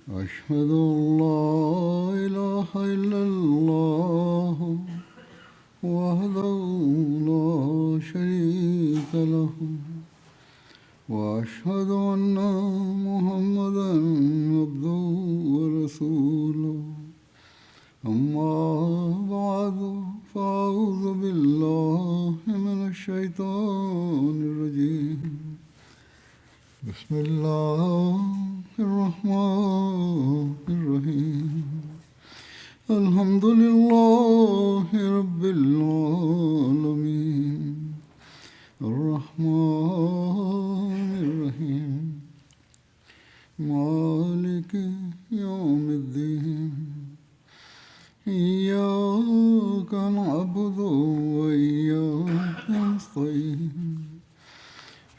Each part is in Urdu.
أشهد أن لا إله إلا الله وحده لا شريك له وأشهد أن محمدا عبده ورسوله أما بعد فأعوذ بالله من الشيطان الرجيم بسم الله الرحمن الرحيم الحمد لله رب العالمين الرحمن الرحيم مالك يوم الدين إياك نعبد وإياك نستعين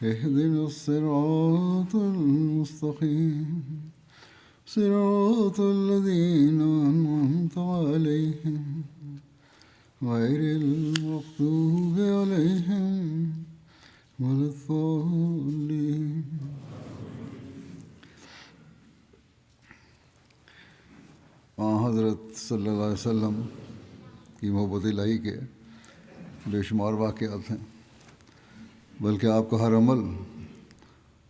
اهدنا الصراط المستقيم صراط الذين أنعمت عليهم غير المغضوب عليهم ولا الضالين. حضرت صلی اللہ علیہ وسلم کی محبت الہی کے بے شمار واقعات ہیں، بلکہ آپ کا ہر عمل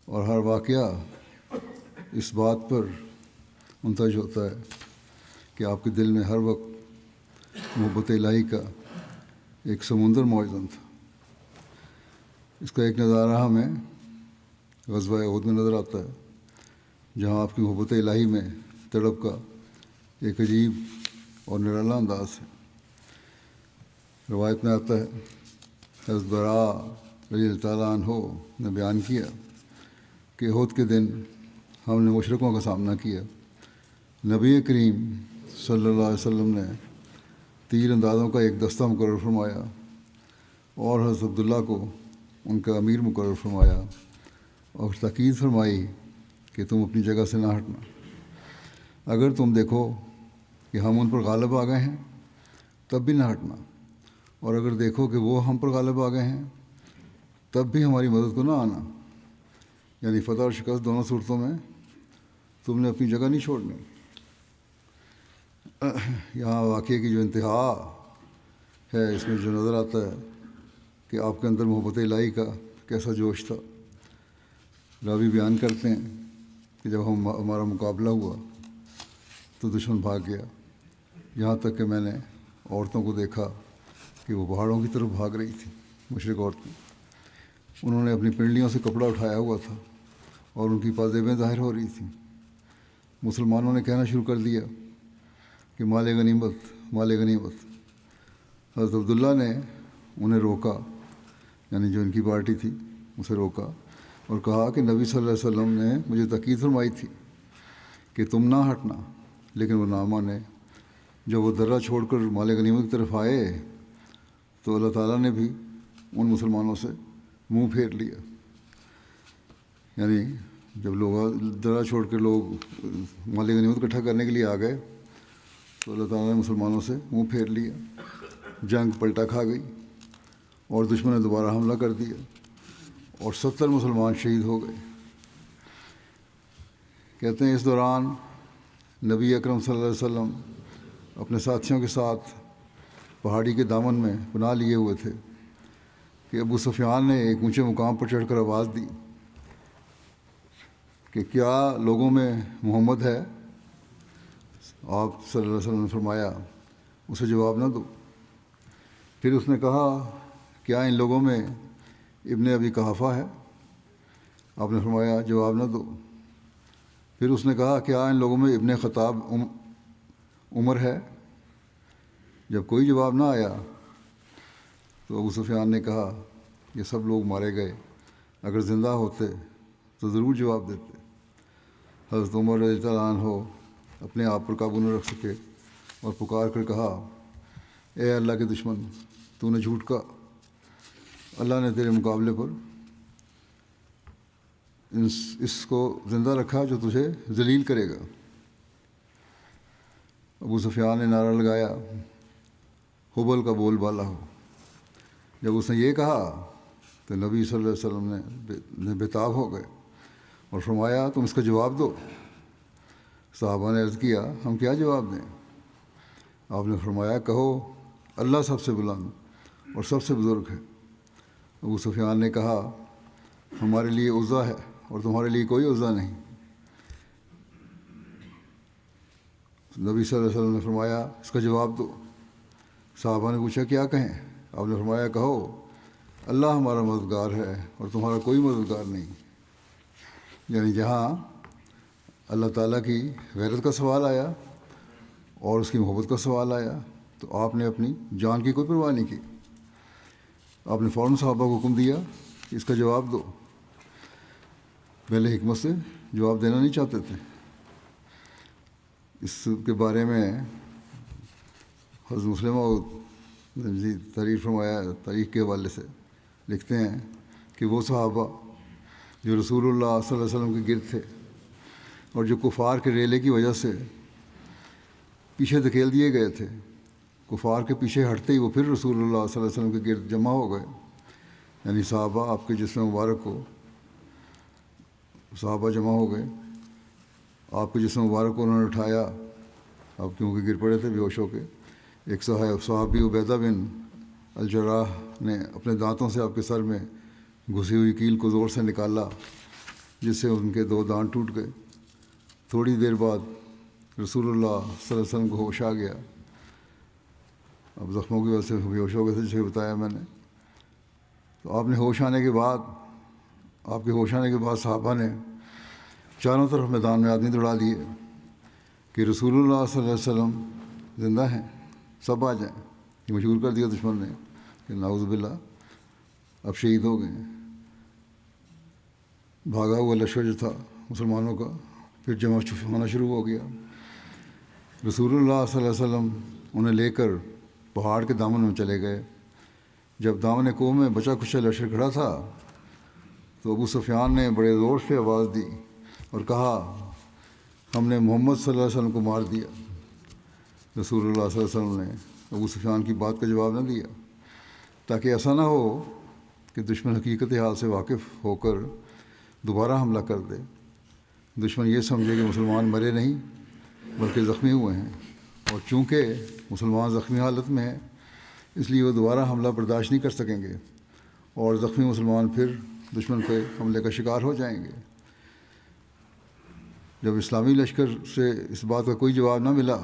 اور ہر واقعہ اس بات پر منتج ہوتا ہے کہ آپ کے دل میں ہر وقت محبت الہی کا ایک سمندر موجود تھا۔ اس کا ایک نظارہ ہمیں غزوہ احد میں نظر آتا ہے، جہاں آپ کی محبت الہی میں تڑپ کا ایک عجیب اور نرالا انداز ہے۔ روایت میں آتا ہے، حضرت براء رضی اللہ تعالیٰ عنہ نے بیان کیا کہ احد کے دن ہم نے مشرکوں کا سامنا کیا۔ نبی کریم صلی اللہ علیہ وسلم نے تیر اندازوں کا ایک دستہ مقرر فرمایا اور حضرت عبداللہ کو ان کا امیر مقرر فرمایا اور تاکید فرمائی کہ تم اپنی جگہ سے نہ ہٹنا۔ اگر تم دیکھو کہ ہم ان پر غالب آ گئے ہیں تب بھی نہ ہٹنا، اور اگر دیکھو کہ وہ ہم پر غالب آ گئے ہیں تب بھی ہماری مدد کو نہ آنا، یعنی فتح اور شکست دونوں صورتوں میں تم نے اپنی جگہ نہیں چھوڑنی۔ یہاں واقعے کی جو انتہا ہے، اس میں جو نظر آتا ہے کہ آپ کے اندر محبت الہی کا کیسا جوش تھا۔ راوی بیان کرتے ہیں کہ جب ہمارا مقابلہ ہوا تو دشمن بھاگ گیا، یہاں تک کہ میں نے عورتوں کو دیکھا کہ وہ پہاڑوں کی طرف بھاگ رہی تھیں، مشرک عورتیں۔ انہوں نے اپنی پنڈلیوں سے کپڑا اٹھایا ہوا تھا اور ان کی پازیبیں ظاہر ہو رہی تھیں۔ مسلمانوں نے کہنا شروع کر دیا کہ مال غنیمت، مال غنیمت۔ حضرت عبداللہ نے انہیں روکا، یعنی جو ان کی پارٹی تھی اسے روکا اور کہا کہ نبی صلی اللہ علیہ وسلم نے مجھے تاکید فرمائی تھی کہ تم نہ ہٹنا، لیکن وہ نہ مانے۔ جب وہ درہ چھوڑ کر مال غنیمت کی طرف آئے تو اللہ تعالیٰ نے بھی ان مسلمانوں سے منہ پھیر لیا، یعنی جب لوگ درہ چھوڑ کے لوگ مال غنیمت اکٹھا کرنے کے لیے آ گئے تو اللہ تعالیٰ نے مسلمانوں سے منہ پھیر لیا۔ جنگ پلٹا کھا گئی اور دشمن نے دوبارہ حملہ کر دیا اور 70 مسلمان شہید ہو گئے۔ کہتے ہیں اس دوران نبی اکرم صلی اللہ علیہ وسلم اپنے ساتھیوں کے ساتھ پہاڑی کے دامن میں پناہ لیے ہوئے تھے کہ ابو سفیان نے ایک اونچے مقام پر چڑھ کر آواز دی کہ کیا لوگوں میں محمد ہے؟ آپ صلی اللہ علیہ وسلم نے فرمایا اسے جواب نہ دو۔ پھر اس نے کہا کیا ان لوگوں میں ابن ابی قحافہ ہے؟ آپ نے فرمایا جواب نہ دو۔ پھر اس نے کہا کیا ان لوگوں میں ابن خطاب عمر ہے؟ جب کوئی جواب نہ آیا تو ابو سفیان نے کہا یہ سب لوگ مارے گئے، اگر زندہ ہوتے تو ضرور جواب دیتے۔ حضرت عمر رضی اللہ عنہ اپنے آپ پر قابو نہ رکھ سکے اور پکار کر کہا اے اللہ کے دشمن، تو نے جھوٹ کہا، اللہ نے تیرے مقابلے پر اس کو زندہ رکھا جو تجھے ذلیل کرے گا۔ ابو سفیان نے نعرہ لگایا حبل کا بول بالا ہو۔ جب اس نے یہ کہا تو نبی صلی اللہ علیہ وسلم نے بے تاب ہو گئے اور فرمایا تم اس کا جواب دو۔ صحابہ نے عرض کیا ہم کیا جواب دیں؟ آپ نے فرمایا کہو اللہ سب سے بلند اور سب سے بزرگ ہے۔ ابو سفیان نے کہا ہمارے لیے عزا ہے اور تمہارے لیے کوئی عزا نہیں۔ نبی صلی اللہ علیہ وسلم نے فرمایا اس کا جواب دو۔ صحابہ نے پوچھا کیا کہیں؟ آپ نے فرمایا کہو اللہ ہمارا مددگار ہے اور تمہارا کوئی مددگار نہیں۔ یعنی جہاں اللہ تعالیٰ کی غیرت کا سوال آیا اور اس کی محبت کا سوال آیا تو آپ نے اپنی جان کی کوئی پرواہ نہیں کی۔ آپ نے فوراً صحابہ کو حکم دیا کہ اس کا جواب دو۔ پہلے حکمت سے جواب دینا نہیں چاہتے تھے۔ اس کے بارے میں حضرت مسلمہ نے تعریف فرمایا، تاریخ کے حوالے سے لکھتے ہیں کہ وہ صحابہ جو رسول اللہ صلی اللہ علیہ وسلم کے گرد تھے اور جو کفار کے ریلے کی وجہ سے پیچھے دھکیل دیے گئے تھے، کفار کے پیچھے ہٹتے ہی وہ پھر رسول اللہ صلی اللہ علیہ وسلم کے گرد جمع ہو گئے۔ یعنی صحابہ آپ کے جسم مبارک کو، صحابہ جمع ہو گئے، آپ کے جسم مبارک کو انہوں نے اٹھایا، آپ کیونکہ گر پڑے تھے بے ہوش ہو کے۔ ایک صحابی عبیدہ بن الجراح نے اپنے دانتوں سے آپ کے سر میں گھسی ہوئی کیل کو زور سے نکالا جس سے ان کے 2 دانت ٹوٹ گئے۔ تھوڑی دیر بعد رسول اللہ صلی اللہ علیہ وسلم کو ہوش آ گیا۔ اب زخموں کی وجہ سے بے ہوش ہو گئے تھے جسے بتایا میں نے۔ تو آپ نے ہوش آنے کے بعد، آپ کے ہوش آنے کے بعد صحابہ نے چاروں طرف میدان میں آدمی دوڑا دیے کہ رسول اللہ صلی اللہ علیہ وسلم زندہ ہیں، سب آ جائیں۔ یہ مشہور کر دیا دشمن نے کہ نعوذ باللہ اب شہید ہو گئے۔ بھاگا ہوا لشکر جو تھا مسلمانوں کا پھر جمع ہونا شروع ہو گیا۔ رسول اللہ صلی اللہ علیہ وسلم انہیں لے کر پہاڑ کے دامن میں چلے گئے۔ جب دامن کوہ میں بچا کچا لشکر کھڑا تھا تو ابو سفیان نے بڑے زور سے آواز دی اور کہا ہم نے محمد صلی اللہ علیہ وسلم کو مار دیا۔ رسول اللہ صلی اللہ علیہ وسلم نے ابو سفیان کی بات کا جواب نہ دیا تاکہ ایسا نہ ہو کہ دشمن حقیقت حال سے واقف ہو کر دوبارہ حملہ کر دے۔ دشمن یہ سمجھے کہ مسلمان مرے نہیں بلکہ زخمی ہوئے ہیں، اور چونکہ مسلمان زخمی حالت میں ہیں اس لیے وہ دوبارہ حملہ برداشت نہیں کر سکیں گے اور زخمی مسلمان پھر دشمن پہ حملے کا شکار ہو جائیں گے۔ جب اسلامی لشکر سے اس بات کا کوئی جواب نہ ملا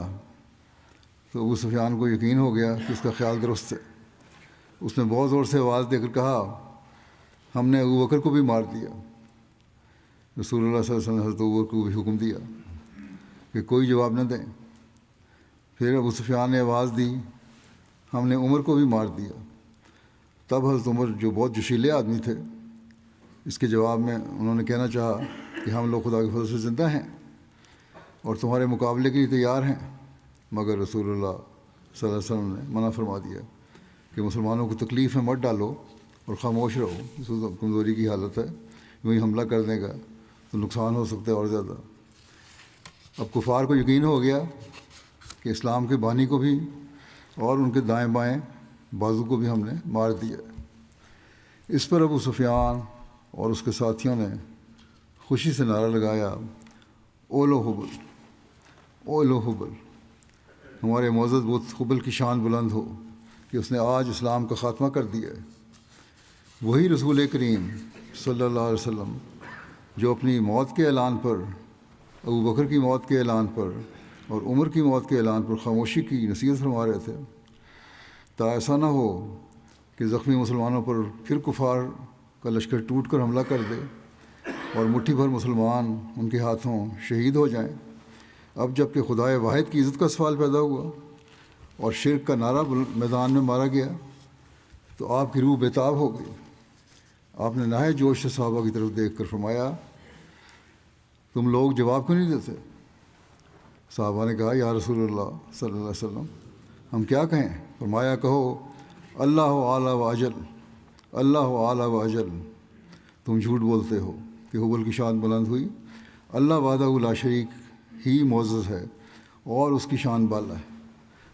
تو ابو سفیان کو یقین ہو گیا کہ اس کا خیال درست ہے۔ اس نے بہت زور سے آواز دے کر کہا ہم نے ابو بکر کو بھی مار دیا۔ رسول اللہ صلی اللہ علیہ وسلم نے حضرت ابو بکر کو بھی حکم دیا کہ کوئی جواب نہ دیں۔ پھر ابو سفیان نے آواز دی ہم نے عمر کو بھی مار دیا۔ تب حضرت عمر جو بہت جوشیلے آدمی تھے، اس کے جواب میں انہوں نے کہنا چاہا کہ ہم لوگ خدا کے فضل سے زندہ ہیں اور تمہارے مقابلے کے لیے تیار ہیں، مگر رسول اللہ صلی اللہ علیہ وسلم نے منع فرما دیا کہ مسلمانوں کو تکلیف میں مت ڈالو اور خاموش رہو، اس وقت کمزوری کی حالت ہے، وہیں حملہ کر دے گا تو نقصان ہو سکتا ہے اور زیادہ۔ اب کفار کو یقین ہو گیا کہ اسلام کے بانی کو بھی اور ان کے دائیں بائیں بازو کو بھی ہم نے مار دیا۔ اس پر ابو سفیان اور اس کے ساتھیوں نے خوشی سے نعرہ لگایا اولو حبل، اولو حبل، ہمارے معزز بت حبل کی شان بلند ہو کہ اس نے آج اسلام کا خاتمہ کر دیا ہے۔ وہی رسول کریم صلی اللہ علیہ وسلم جو اپنی موت کے اعلان پر، ابو بکر کی موت کے اعلان پر اور عمر کی موت کے اعلان پر خاموشی کی نصیحت فرما رہے تھے، تا ایسا نہ ہو کہ زخمی مسلمانوں پر پھر کفار کا لشکر ٹوٹ کر حملہ کر دے اور مٹھی بھر مسلمان ان کے ہاتھوں شہید ہو جائیں۔ اب جب کہ خدائے واحد کی عزت کا سوال پیدا ہوا اور شرک کا نعرہ میدان میں مارا گیا تو آپ کی روح بےتاب ہو گئی۔ آپ نے نہایت جوش سے صحابہ کی طرف دیکھ کر فرمایا تم لوگ جواب کیوں نہیں دیتے؟ صحابہ نے کہا یا رسول اللہ صلی اللہ علیہ وسلم ہم کیا کہیں؟ فرمایا کہو اللہ اعلیٰ و اجل، اللہ اعلیٰ و اجل، تم جھوٹ بولتے ہو کہ حبل کی شان بلند ہوئی، اللہ وحدہ لا شریک ہی معزز ہے اور اس کی شان بالا ہے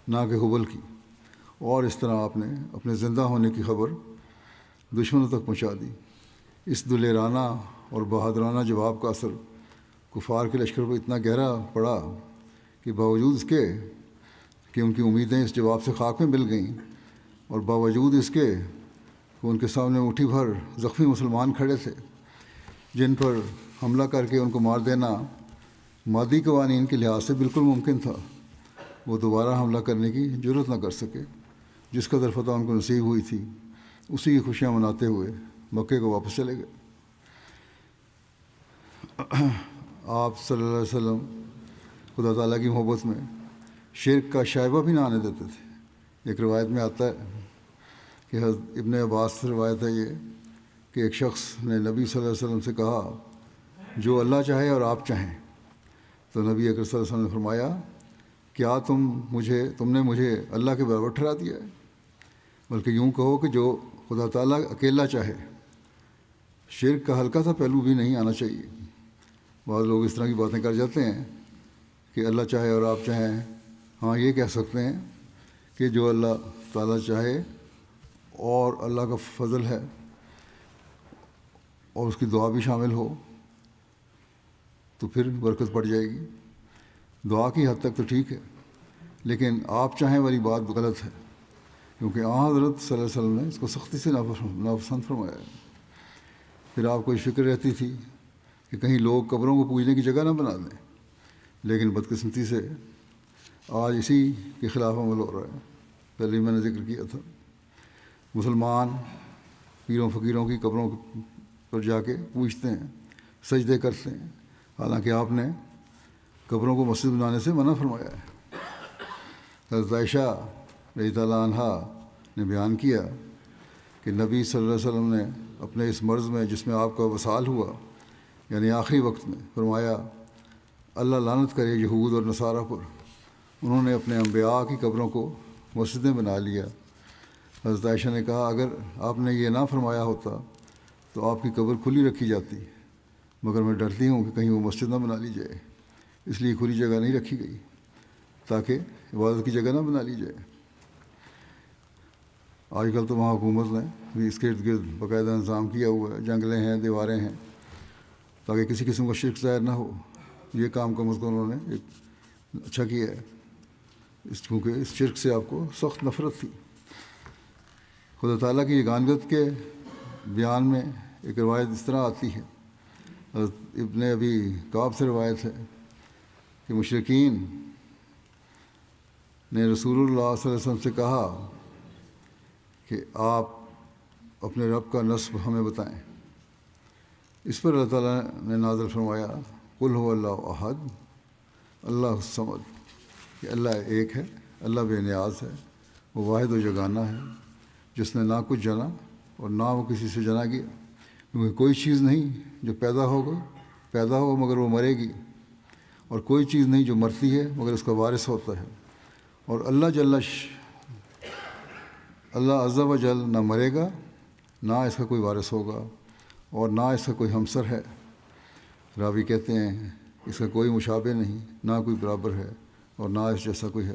نہ کہ حبل کی۔ اور اس طرح آپ نے اپنے زندہ ہونے کی خبر دشمنوں تک پہنچا دی۔ اس دلیرانہ اور بہادرانہ جواب کا اثر کفار کے لشکر پر اتنا گہرا پڑا کہ باوجود اس کے کہ ان کی امیدیں اس جواب سے خاک میں مل گئیں، اور باوجود اس کے کہ ان کے سامنے مٹھی بھر زخمی مسلمان کھڑے تھے جن پر حملہ کر کے ان کو مار دینا مادی قوانین کے لحاظ سے بالکل ممکن تھا، وہ دوبارہ حملہ کرنے کی جرت نہ کر سکے۔ جس قدر فتح ان کو نصیب ہوئی تھی اسی کی خوشیاں مناتے ہوئے مکے کو واپس چلے گئے۔ آپ صلی اللہ علیہ وسلم خدا تعالیٰ کی محبت میں شرک کا شائبہ بھی نہ آنے دیتے تھے۔ ایک روایت میں آتا ہے کہ حضرت ابن عباس سے روایت ہے یہ کہ ایک شخص نے نبی صلی اللہ علیہ وسلم سے کہا جو اللہ چاہے اور آپ چاہیں، تو نبی اکرم صلی اللہ علیہ وسلم نے فرمایا کیا تم نے مجھے اللہ کے برابر ٹھہرا دیا ہے؟ بلکہ یوں کہو کہ جو خدا تعالیٰ اکیلا چاہے۔ شرک کا ہلکا سا پہلو بھی نہیں آنا چاہیے۔ بعض لوگ اس طرح کی باتیں کر جاتے ہیں کہ اللہ چاہے اور آپ چاہیں۔ ہاں یہ کہہ سکتے ہیں کہ جو اللہ تعالیٰ چاہے اور اللہ کا فضل ہے اور اس کی دعا بھی شامل ہو تو پھر برکت پڑ جائے گی۔ دعا کی حد تک تو ٹھیک ہے، لیکن آپ چاہیں والی بات غلط ہے، کیونکہ حضرت صلی اللہ علیہ وسلم نے اس کو سختی سے ناپسند فرمایا ہے۔ پھر آپ کو فکر رہتی تھی کہ کہیں لوگ قبروں کو پوجنے کی جگہ نہ بنا دیں، لیکن بدقسمتی سے آج اسی کے خلاف عمل ہو رہا ہے۔ پہلے میں نے ذکر کیا تھا، مسلمان پیروں فقیروں کی قبروں پر جا کے پوجتے ہیں، سجدے کرتے ہیں، حالانکہ آپ نے قبروں کو مسجد بنانے سے منع فرمایا ہے۔ حضرت عائشہ رضی اللہ عنہا نے بیان کیا کہ نبی صلی اللہ علیہ وسلم نے اپنے اس مرض میں جس میں آپ کا وصال ہوا، یعنی آخری وقت میں، فرمایا اللہ لعنت کرے یہود اور نصارہ پر، انہوں نے اپنے انبیاء کی قبروں کو مسجدیں بنا لیا۔ حضرت عائشہ نے کہا اگر آپ نے یہ نہ فرمایا ہوتا تو آپ کی قبر کھلی رکھی جاتی، مگر میں ڈرتی ہوں کہ کہیں وہ مسجد نہ بنا لی جائے، اس لیے کھلی جگہ نہیں رکھی گئی تاکہ عبادت کی جگہ نہ بنا لی جائے۔ آج کل تو وہاں حکومت نے بھی اس کے ارد گرد باقاعدہ انتظام کیا ہوا ہے، جنگلیں ہیں، دیواریں ہیں، تاکہ کسی قسم کا شرک ظاہر نہ ہو۔ یہ کام کم از کم انہوں نے ایک اچھا کیا ہے، کیونکہ اس شرک سے آپ کو سخت نفرت تھی۔ خدا تعالیٰ کی یگانگت کے بیان میں ایک روایت اس طرح آتی ہے، حضرت ابن ابی کعب سے روایت ہے کہ مشرکین نے رسول اللہ صلی اللہ علیہ وسلم سے کہا کہ آپ اپنے رب کا نسب ہمیں بتائیں۔ اس پر اللہ تعالیٰ نے نازل فرمایا قل هو اللہ احد اللہ الصمد، کہ اللہ ایک ہے، اللہ بے نیاز ہے، وہ واحد و یگانہ ہے، جس نے نہ کچھ جنا اور نہ وہ کسی سے جنا گیا، کیونکہ کوئی چیز نہیں جو پیدا ہو مگر وہ مرے گی، اور کوئی چیز نہیں جو مرتی ہے مگر اس کا وارث ہوتا ہے، اور اللہ عز و جل نہ مرے گا، نہ اس کا کوئی وارث ہوگا، اور نہ اس کا کوئی ہمسر ہے۔ راوی کہتے ہیں اس کا کوئی مشابہ نہیں، نہ کوئی برابر ہے، اور نہ اس جیسا کوئی ہے۔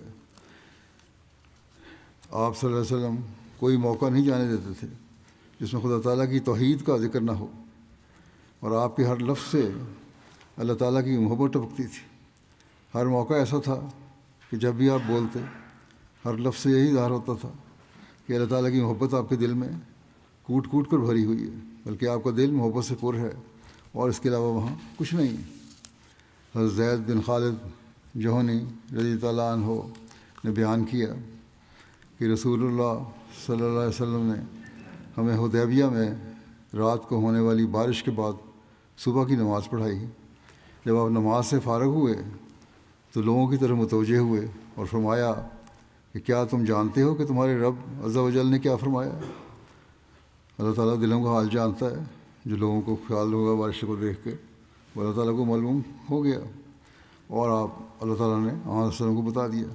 آپ صلی اللہ علیہ وسلم کوئی موقع نہیں جانے دیتے تھے جس میں خدا تعالیٰ کی توحید کا ذکر نہ ہو، اور آپ کے ہر لفظ سے اللہ تعالیٰ کی محبت ٹپکتی تھی۔ ہر موقع ایسا تھا کہ جب بھی آپ بولتے ہر لفظ سے یہی ظاہر ہوتا تھا کہ اللہ تعالیٰ کی محبت آپ کے دل میں کوٹ کوٹ کر بھری ہوئی ہے، بلکہ آپ کا دل محبت سے پر ہے، اور اس کے علاوہ وہاں کچھ نہیں۔ حضرت زید بن خالد جوہنی رضی اللہ عنہ نے بیان کیا کہ رسول اللہ صلی اللہ علیہ وسلم نے ہمیں حدیبیہ میں رات کو ہونے والی بارش کے بعد صبح کی نماز پڑھائی۔ جب آپ نماز سے فارغ ہوئے تو لوگوں کی طرف متوجہ ہوئے اور فرمایا کہ کیا تم جانتے ہو کہ تمہارے رب عز و جل نے کیا فرمایا؟ اللہ تعالیٰ دلوں کا حال جانتا ہے، جو لوگوں کو خیال ہوگا بارش کو دیکھ کے وہ اللہ تعالیٰ کو معلوم ہو گیا، اور آپ اللہ تعالیٰ نے آپ وسلم کو بتا دیا۔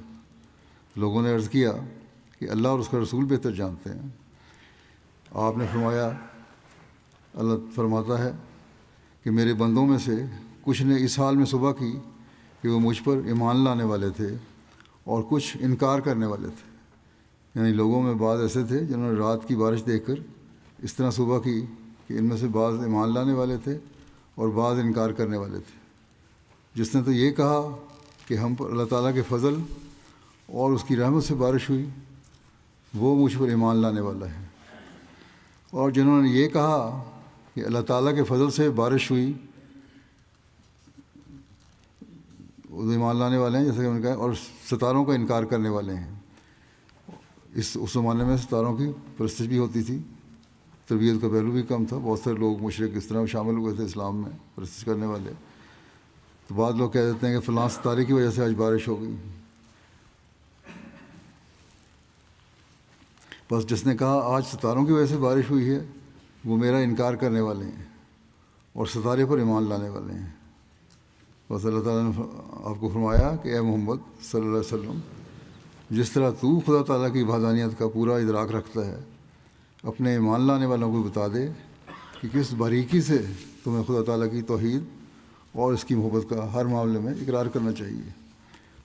لوگوں نے عرض کیا کہ اللہ اور اس کا رسول بہتر جانتے ہیں۔ آپ نے فرمایا اللہ فرماتا ہے کہ میرے بندوں میں سے کچھ نے اس حال میں صبح کی کہ وہ مجھ پر ایمان لانے والے تھے اور کچھ انکار کرنے والے تھے، یعنی لوگوں میں بعض ایسے تھے جنہوں نے رات کی بارش دیکھ کر اس طرح صبح کی کہ ان میں سے بعض ایمان لانے والے تھے اور بعض انکار کرنے والے تھے۔ جس نے تو یہ کہا کہ ہم پر اللہ تعالیٰ کے فضل اور اس کی رحمت سے بارش ہوئی وہ مجھ پر ایمان لانے والا ہے، اور جنہوں نے یہ کہا کہ اللہ تعالیٰ کے فضل سے بارش ہوئی وہ ایمان لانے والے ہیں، جیسے کہ میں نے کہا، اور ستاروں کا انکار کرنے والے ہیں۔ اس زمانے میں ستاروں کی پرستش بھی ہوتی تھی، تربیت کا پہلو بھی کم تھا، بہت سارے لوگ مشرک اس طرح شامل ہوئے تھے اسلام میں پرستش کرنے والے۔ تو بعض لوگ کہہ دیتے ہیں کہ فلاں ستارے کی وجہ سے آج بارش ہو گئی۔ بس جس نے کہا آج ستاروں کی وجہ سے بارش ہوئی ہے وہ میرا انکار کرنے والے ہیں اور ستارے پر ایمان لانے والے ہیں۔ بس اللہ تعالیٰ نے آپ کو فرمایا کہ اے محمد صلی اللہ علیہ وسلم، جس طرح تو خدا تعالیٰ کی وحدانیت کا پورا ادراک رکھتا ہے، اپنے ایمان لانے والوں کو بتا دے کہ کس باریکی سے تمہیں خدا تعالیٰ کی توحید اور اس کی محبت کا ہر معاملے میں اقرار کرنا چاہیے،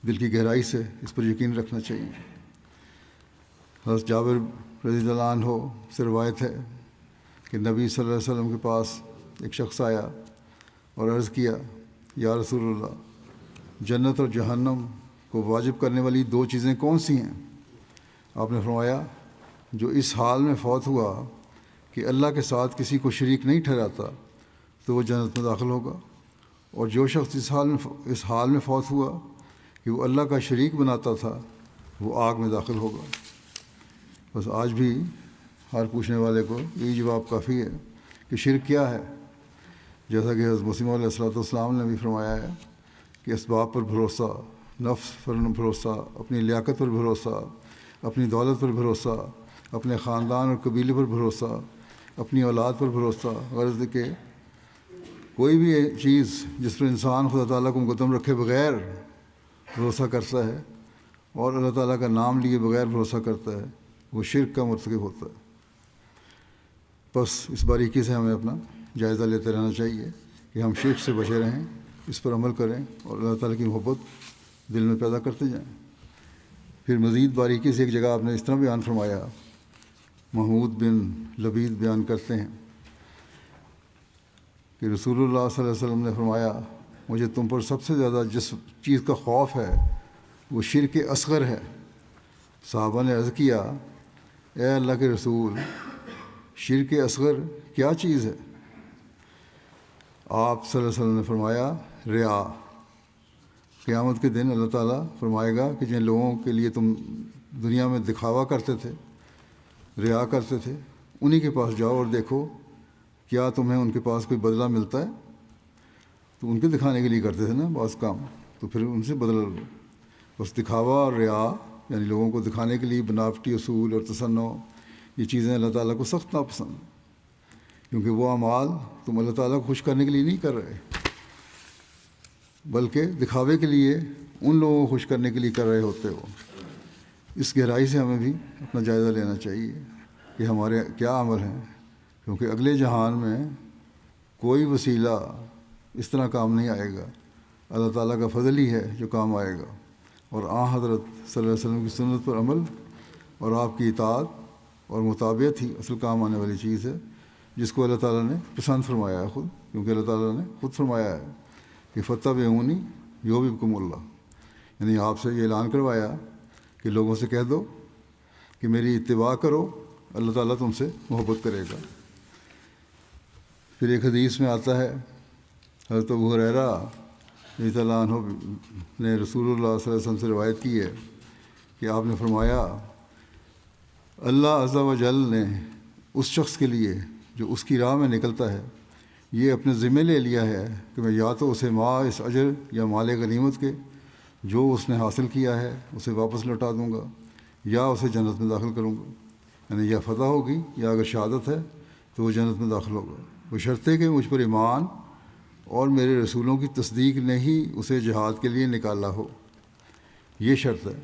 دل کی گہرائی سے اس پر یقین رکھنا چاہیے۔ حضرت جابر رضی اللہ عنہ سے روایت ہے کہ نبی صلی اللہ علیہ وسلم کے پاس ایک شخص آیا اور عرض کیا، یا رسول اللہ، جنت اور جہنم کو واجب کرنے والی دو چیزیں کون سی ہیں؟ آپ نے فرمایا، جو اس حال میں فوت ہوا کہ اللہ کے ساتھ کسی کو شریک نہیں ٹھہراتا تو وہ جنت میں داخل ہوگا، اور جو شخص اس حال میں فوت ہوا کہ وہ اللہ کا شریک بناتا تھا وہ آگ میں داخل ہوگا۔ بس آج بھی ہر پوچھنے والے کو یہی جواب کافی ہے کہ شرک کیا ہے، جیسا کہ حضرت مسیم علیہ والسلام نے بھی فرمایا ہے کہ اسباب پر بھروسہ، نفس پر بھروسہ، اپنی لیاقت پر بھروسہ، اپنی دولت پر بھروسہ، اپنے خاندان اور قبیلے پر بھروسہ، اپنی اولاد پر بھروسہ، غرض کہ کوئی بھی چیز جس پر انسان خدا تعالیٰ کو مقدم رکھے بغیر بھروسہ کرتا ہے اور اللہ تعالیٰ کا نام لیے بغیر بھروسہ کرتا ہے وہ شرک کا مرتکب ہوتا ہے۔ بس اس باریکی سے ہمیں اپنا جائزہ لیتے رہنا چاہیے کہ ہم شرک سے بچے رہیں، اس پر عمل کریں اور اللہ تعالیٰ کی محبت دل میں پیدا کرتے جائیں۔ پھر مزید باریکی سے ایک جگہ آپ نے اس طرح بیان فرمایا، محمود بن لبید بیان کرتے ہیں کہ رسول اللہ صلی اللہ علیہ وسلم نے فرمایا، مجھے تم پر سب سے زیادہ جس چیز کا خوف ہے وہ شرک اصغر ہے۔ صحابہ نے عرض کیا، اے اللہ کے رسول، شرک اصغر کیا چیز ہے؟ آپ صلی اللہ علیہ وسلم نے فرمایا، ریا۔ قیامت کے دن اللہ تعالیٰ فرمائے گا کہ جن لوگوں کے لیے تم دنیا میں دکھاوا کرتے تھے، ریا کرتے تھے، انہی کے پاس جاؤ اور دیکھو کیا تمہیں ان کے پاس کوئی بدلہ ملتا ہے؟ تو ان کے دکھانے کے لیے کرتے تھے نا بعض کام، تو پھر ان سے بدلہ لو۔ بس دکھاوا اور ریا یعنی لوگوں کو دکھانے کے لیے بناوٹی اصول اور تصنع، یہ چیزیں اللہ تعالیٰ کو سخت ناپسند ہیں، کیونکہ وہ اعمال تم اللہ تعالیٰ کو خوش کرنے کے لیے نہیں کر رہے بلکہ دکھاوے کے لیے ان لوگوں کو خوش کرنے کے لیے کر رہے ہوتے ہو۔ اس گہرائی سے ہمیں بھی اپنا جائزہ لینا چاہیے کہ ہمارے کیا عمل ہیں، کیونکہ اگلے جہان میں کوئی وسیلہ اس طرح کام نہیں آئے گا، اللہ تعالیٰ کا فضل ہی ہے جو کام آئے گا، اور حضرت صلی اللہ علیہ وسلم کی سنت پر عمل اور آپ کی اطاعت اور مطابعت ہی اصل کام آنے والی چیز ہے، جس کو اللہ تعالیٰ نے پسند فرمایا ہے خود، کیونکہ اللہ تعالیٰ نے خود فرمایا ہے کہ فاتبعونی یحببکم اللہ، یعنی آپ سے یہ اعلان کروایا کہ لوگوں سے کہہ دو کہ میری اتباع کرو، اللہ تعالیٰ تم سے محبت کرے گا۔ پھر ایک حدیث میں آتا ہے، حضرت ابو ہریرہ رضی اللہ عنہ نے رسول اللہ صلی اللہ علیہ وسلم سے روایت کی ہے کہ آپ نے فرمایا، اللہ عز و جل نے اس شخص کے لیے جو اس کی راہ میں نکلتا ہے یہ اپنے ذمہ لے لیا ہے کہ میں یا تو اسے اس اجر یا مال غنیمت کے جو اس نے حاصل کیا ہے اسے واپس لوٹا دوں گا، یا اسے جنت میں داخل کروں گا، یعنی یا فتح ہوگی یا اگر شہادت ہے تو وہ جنت میں داخل ہوگا، بشرطے کہ مجھ پر ایمان اور میرے رسولوں کی تصدیق نے ہی اسے جہاد کے لیے نکالا ہو۔ یہ شرط ہے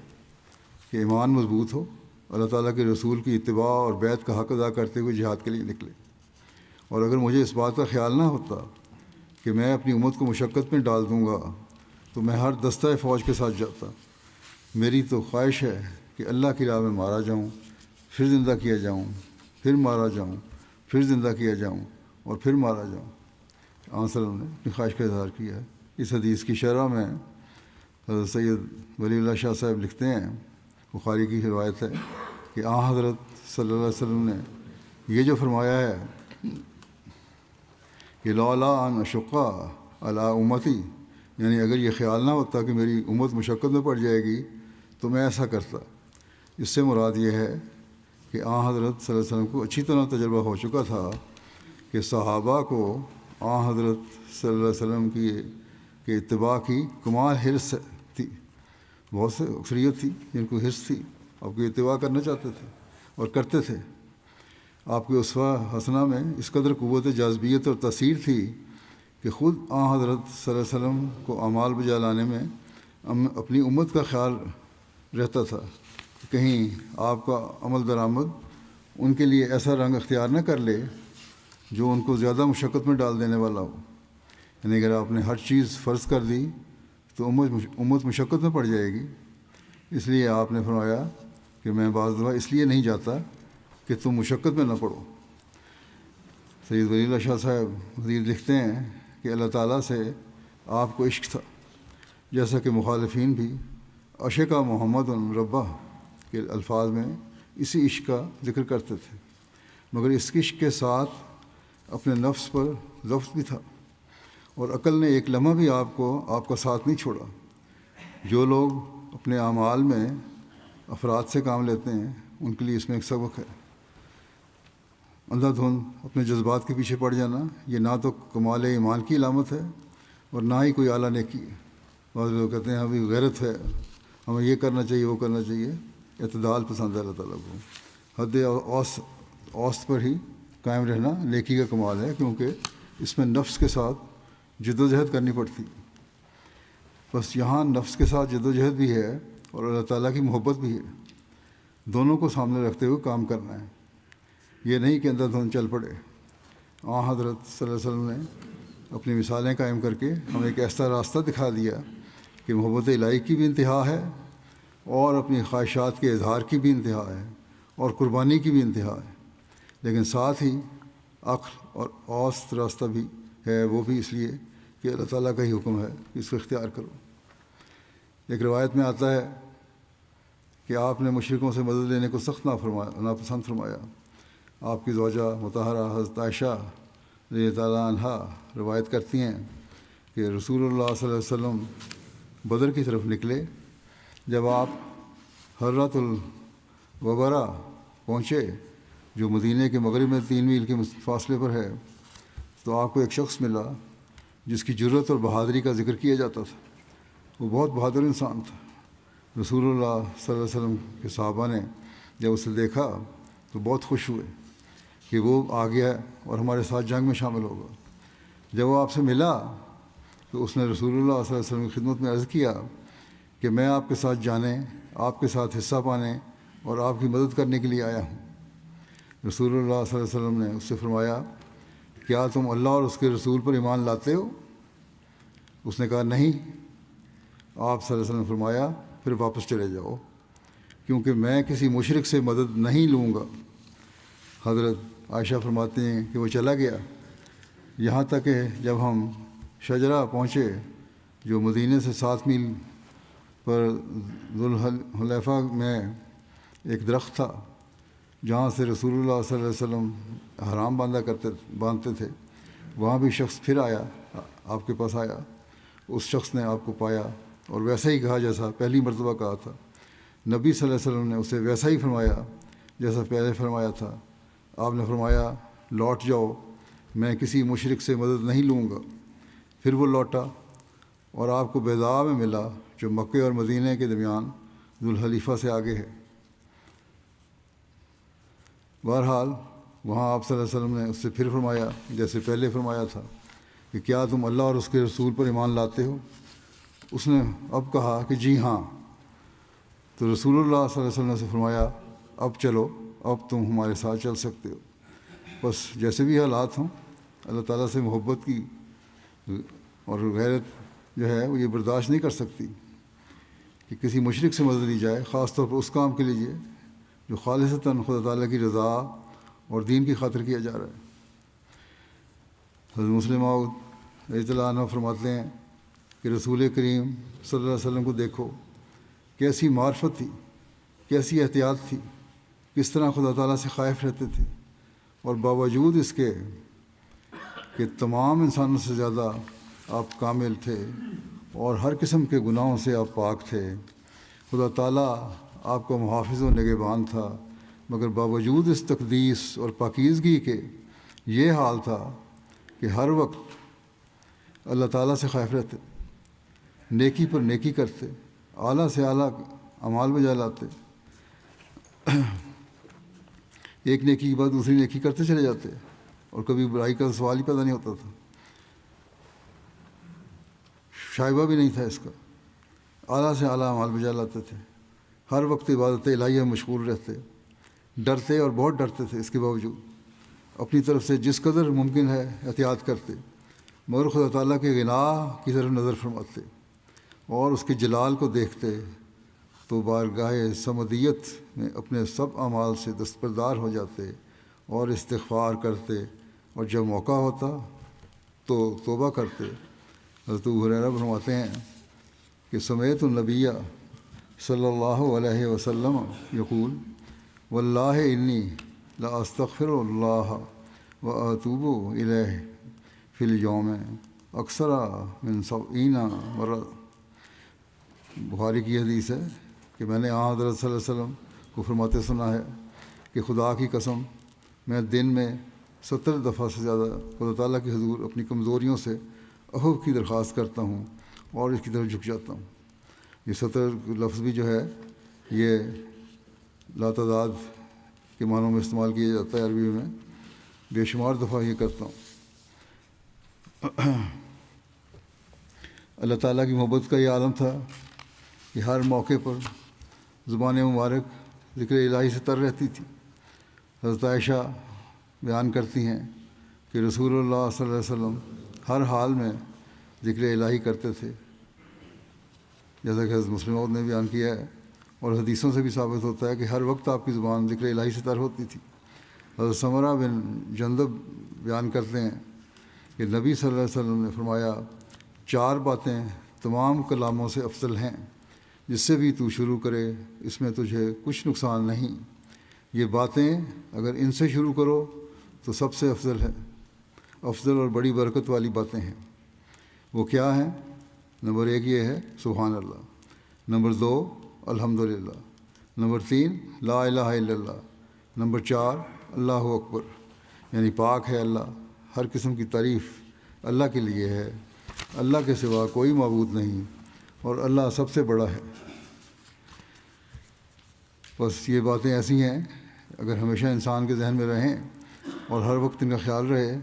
کہ ایمان مضبوط ہو، اللہ تعالیٰ کے رسول کی اتباع اور بیعت کا حق ادا کرتے ہوئے جہاد کے لیے نکلے۔ اور اگر مجھے اس بات کا خیال نہ ہوتا کہ میں اپنی امت کو مشقت میں ڈال دوں گا تو میں ہر دستہ فوج کے ساتھ جاتا۔ میری تو خواہش ہے کہ اللہ کی راہ میں مارا جاؤں، پھر زندہ کیا جاؤں، پھر مارا جاؤں، پھر زندہ کیا جاؤں اور پھر مارا جاؤں۔ آن صلی اللہ علیہ وسلم نے اپنی خواہش کا اظہار کیا ہے اس حدیث کی شرح میں حضرت سید ولی اللہ شاہ صاحب لکھتے ہیں، بخاری کی روایت ہے کہ حضرت صلی اللہ علیہ وسلم نے یہ جو فرمایا ہے کہ لولا ان اشقا علی امتی، یعنی اگر یہ خیال نہ ہوتا کہ میری امت مشقت میں پڑ جائے گی تو میں ایسا کرتا، اس سے مراد یہ ہے کہ حضرت صلی اللہ علیہ وسلم کو اچھی طرح تجربہ ہو چکا تھا کہ صحابہ کو حضرت صلی اللہ علیہ وسلم کی اتباع کی کمال حرص تھی. بہت سے اکثریت تھی جن کو حرص تھی، آپ کی اتباع کرنا چاہتے تھے اور کرتے تھے. آپ کی اسوہ حسنہ میں اس قدر قوت جاذبیت اور تاثیر تھی کہ خود حضرت صلی اللہ علیہ وسلم کو اعمال بجا لانے میں اپنی امت کا خیال رہتا تھا کہ کہیں آپ کا عمل درآمد ان کے لیے ایسا رنگ اختیار نہ کر لے جو ان کو زیادہ مشقت میں ڈال دینے والا ہو. یعنی اگر آپ نے ہر چیز فرض کر دی تو امت مشقت میں پڑ جائے گی. اس لیے آپ نے فرمایا کہ میں بعض دفعہ اس لیے نہیں جاتا کہ تم مشقت میں نہ پڑو. سید ولی اللہ شاہ صاحب مزید لکھتے ہیں کہ اللہ تعالیٰ سے آپ کو عشق تھا، جیسا کہ مخالفین بھی عشقہ محمد ربہ کے الفاظ میں اسی عشق کا ذکر کرتے تھے، مگر اس عشق کے ساتھ اپنے نفس پر ضبط بھی تھا، اور عقل نے ایک لمحہ بھی آپ کا ساتھ نہیں چھوڑا. جو لوگ اپنے اعمال میں افراد سے کام لیتے ہیں ان کے لیے اس میں ایک سبق ہے. اندھا دھند اپنے جذبات کے پیچھے پڑ جانا یہ نہ تو کمال ایمان کی علامت ہے اور نہ ہی کوئی اعلیٰ نیکی ہے. بعض لوگ کہتے ہیں ابھی غیرت ہے، ہمیں یہ کرنا چاہیے وہ کرنا چاہیے. اعتدال پسند ہے اللہ تعالیٰ کو. حد اوسط پر ہی قائم رہنا نیکی کا کمال ہے، کیونکہ اس میں نفس کے ساتھ جد و جہد کرنی پڑتی. بس یہاں نفس کے ساتھ جد و جہد بھی ہے اور اللہ تعالیٰ کی محبت بھی ہے. دونوں کو سامنے رکھتے ہوئے کام کرنا ہے. یہ نہیں کہ اندھا دھند چل پڑے. حضرت صلی اللہ علیہ وسلم نے اپنی مثالیں قائم کر کے ہمیں ایک ایسا راستہ دکھا دیا کہ محبت الہی کی بھی انتہا ہے اور اپنی خواہشات کے اظہار کی بھی انتہا ہے اور قربانی کی بھی انتہا ہے، لیکن ساتھ ہی عقل اور اوسط راستہ بھی ہے. وہ بھی اس لیے کہ اللہ تعالیٰ کا ہی حکم ہے کہ اس کو اختیار کرو. ایک روایت میں آتا ہے کہ آپ نے مشرکوں سے مدد لینے کو سخت ناپسند فرمایا. آپ کی زوجہ مطہرہ حضرت عائشہ رضی اللہ عنہا روایت کرتی ہیں کہ رسول اللہ صلی اللہ علیہ وسلم بدر کی طرف نکلے. جب آپ حرۃ الوبرا پہنچے جو مدینہ کے مغرب میں 3 میل کے فاصلے پر ہے، تو آپ کو ایک شخص ملا جس کی جرت اور بہادری کا ذکر کیا جاتا تھا. وہ بہت بہادر انسان تھا. رسول اللہ صلی اللہ علیہ وسلم کے صحابہ نے جب اسے دیکھا تو بہت خوش ہوئے کہ وہ آ گیا اور ہمارے ساتھ جنگ میں شامل ہوگا. جب وہ آپ سے ملا تو اس نے رسول اللہ صلی اللہ علیہ وسلم کی خدمت میں عرض کیا کہ میں آپ کے ساتھ جانے، آپ کے ساتھ حصہ پانے اور آپ کی مدد کرنے کے لیے آیا ہوں. رسول اللہ صلی اللہ علیہ وسلم نے اس سے فرمایا کیا تم اللہ اور اس کے رسول پر ایمان لاتے ہو؟ اس نے کہا نہیں. آپ صلی اللہ علیہ وسلم نے فرمایا پھر واپس چلے جاؤ، کیونکہ میں کسی مشرک سے مدد نہیں لوں گا. حضرت عائشہ فرماتے ہیں کہ وہ چلا گیا یہاں تک کہ جب ہم شجرہ پہنچے جو مدینہ سے 7 میل پر ذوالحلیفہ میں ایک درخت تھا جہاں سے رسول اللہ صلی اللہ علیہ وسلم حرام باندھتے تھے. وہاں بھی شخص پھر آیا، آپ کے پاس آیا. اس شخص نے آپ کو پایا اور ویسا ہی کہا جیسا پہلی مرتبہ کہا تھا. نبی صلی اللہ علیہ وسلم نے اسے ویسا ہی فرمایا جیسا پہلے فرمایا تھا. آپ نے فرمایا لوٹ جاؤ، میں کسی مشرک سے مدد نہیں لوں گا. پھر وہ لوٹا اور آپ کو بیضاء میں ملا جو مکہ اور مدینہ کے درمیان ذوالحلیفہ سے آگے ہے. بہرحال وہاں آپ صلی اللہ علیہ وسلم نے اس سے پھر فرمایا جیسے پہلے فرمایا تھا کہ کیا تم اللہ اور اس کے رسول پر ایمان لاتے ہو؟ اس نے اب کہا کہ جی ہاں. تو رسول اللہ صلی اللہ علیہ وسلم سے فرمایا اب چلو، اب تم ہمارے ساتھ چل سکتے ہو. بس جیسے بھی حالات ہوں اللہ تعالیٰ سے محبت کی اور غیرت جو ہے وہ یہ برداشت نہیں کر سکتی کہ کسی مشرک سے مدد لی جائے، خاص طور پر اس کام کے لیے جو خالصتاً خدا تعالیٰ کی رضا اور دین کی خاطر کیا جا رہا ہے. حضرت مسلم موعود رضی اللہ عنہ فرماتے ہیں کہ رسول کریم صلی اللہ علیہ وسلم کو دیکھو، کیسی معرفت تھی، کیسی احتیاط تھی، کس طرح خدا تعالیٰ سے خائف رہتے تھے، اور باوجود اس کے کہ تمام انسانوں سے زیادہ آپ کامل تھے اور ہر قسم کے گناہوں سے آپ پاک تھے، خدا تعالیٰ آپ کا محافظ و نگہبان تھا، مگر باوجود اس تقدیس اور پاکیزگی کے یہ حال تھا کہ ہر وقت اللہ تعالیٰ سے خائف رہتے، نیکی پر نیکی کرتے، اعلیٰ سے اعلیٰ اعمال بجا لاتے، ایک نیکی کے بعد دوسری نیکی کرتے چلے جاتے، اور کبھی برائی کا سوال ہی پیدا نہیں ہوتا تھا، شائبہ بھی نہیں تھا اس کا، اعلیٰ سے اعلیٰ اعمال بجا لاتے تھے، ہر وقت عبادت الہیہ میں مشغول رہتے، ڈرتے اور بہت ڈرتے تھے، اس کے باوجود اپنی طرف سے جس قدر ممکن ہے احتیاط کرتے، مگر خدا تعالیٰ کے غنا کی طرف نظر فرماتے اور اس کے جلال کو دیکھتے تو بارگاہ صمدیت میں اپنے سب اعمال سے دستبردار ہو جاتے اور استغفار کرتے، اور جب موقع ہوتا تو توبہ کرتے۔ حضرت ابو ہریرہ فرماتے ہیں کہ سمعت النبی صلی اللہ علیہ وسلم یقول واللہ انی لا استغفر اللہ و اتوب الیہ فی الیوم اکثر من 70 مرہ۔ بخاری کی حدیث ہے کہ میں نے حضرت صلی اللہ علیہ وسلم کو فرماتے سنا ہے کہ خدا کی قسم میں دن میں 70 دفعہ سے زیادہ خدا تعالیٰ کی حضور اپنی کمزوریوں سے عفو کی درخواست کرتا ہوں اور اس کی طرف جھک جاتا ہوں۔ یہ 70 لفظ بھی جو ہے یہ لاتعداد کے معنوں میں استعمال کیا جاتا ہے عربی میں، بے شمار دفعہ یہ کرتا ہوں۔ اللہ تعالیٰ کی محبت کا یہ عالم تھا کہ ہر موقع پر زبان مبارک ذکر الہی سے تر رہتی تھی۔ حضرت عائشہ بیان کرتی ہیں کہ رسول اللہ صلی اللہ علیہ وسلم ہر حال میں ذکر الہی کرتے تھے، جیسا کہ حضرت مسلم نے بیان کیا ہے، اور حدیثوں سے بھی ثابت ہوتا ہے کہ ہر وقت آپ کی زبان ذکر الہی سے تر ہوتی تھی۔ حضرت سمرہ بن جندب بیان کرتے ہیں کہ نبی صلی اللہ علیہ وسلم نے فرمایا 4 باتیں تمام کلاموں سے افضل ہیں، جس سے بھی تو شروع کرے اس میں تجھے کچھ نقصان نہیں، یہ باتیں اگر ان سے شروع کرو تو سب سے افضل ہے، افضل اور بڑی برکت والی باتیں ہیں۔ وہ کیا ہیں؟ نمبر 1 یہ ہے سبحان اللہ، نمبر 2 الحمدللہ، نمبر 3 لا الہ الا اللہ، نمبر 4 اللہ اکبر، یعنی پاک ہے اللہ، ہر قسم کی تعریف اللہ کے لیے ہے، اللہ کے سوا کوئی معبود نہیں اور اللہ سب سے بڑا ہے۔ بس یہ باتیں ایسی ہیں اگر ہمیشہ انسان کے ذہن میں رہیں اور ہر وقت ان کا خیال رہے،